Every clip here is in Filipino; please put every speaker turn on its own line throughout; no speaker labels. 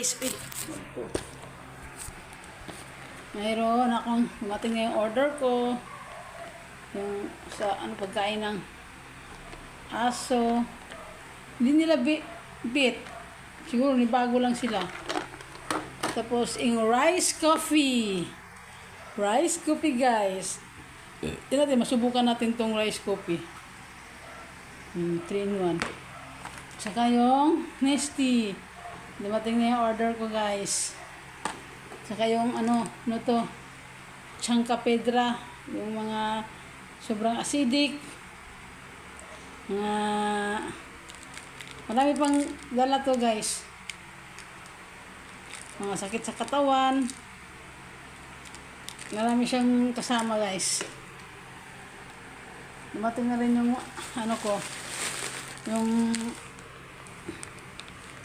guys. Mayroon akong dumating na yung order ko. Yung sa pagkain ng aso. Hindi nila bit. Siguro ni bago lang sila. Tapos yung rice coffee. Rice coffee guys. Tingnan natin, masubukan natin tong rice coffee. 3 in 1. Saka yung Nestea. Dumating na yung order ko guys. Saka yung ano to, Changka Pedra, yung mga sobrang acidic, marami pang dala to guys, mga sakit sa katawan, marami siyang kasama guys. Dumating na rin yung ano ko, yung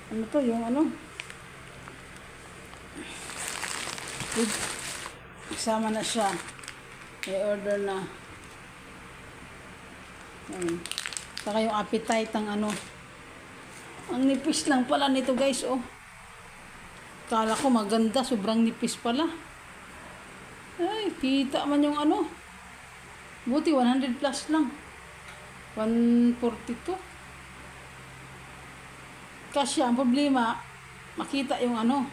ano to, yung ano, kasama na siya. May order na. Saka yung appetite ang ano. Ang nipis lang pala nito guys, oh. Kala ko maganda, sobrang nipis pala. Ay, kita man yung ano. Buti 100 plus lang. 142. Kasi ang problema, makita yung ano,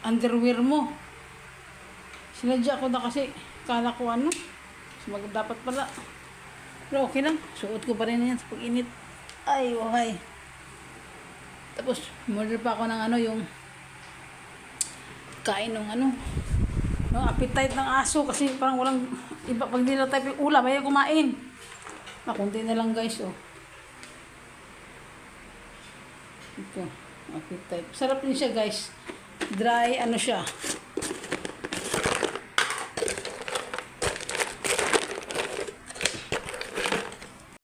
underwear mo. Sinadya ko na kasi kala ko ano, dapat pala. Pero okay lang, suot ko pa rin yan sa pag-init. Ay, wahay. Tapos, order pa ako ng ano, yung kain ng ano, no, appetite ng aso kasi parang walang iba pag nila type yung ulam, ay kumain. Kunti na lang guys, oh. Ito, appetite. Sarap din siya guys. Dry, ano siya.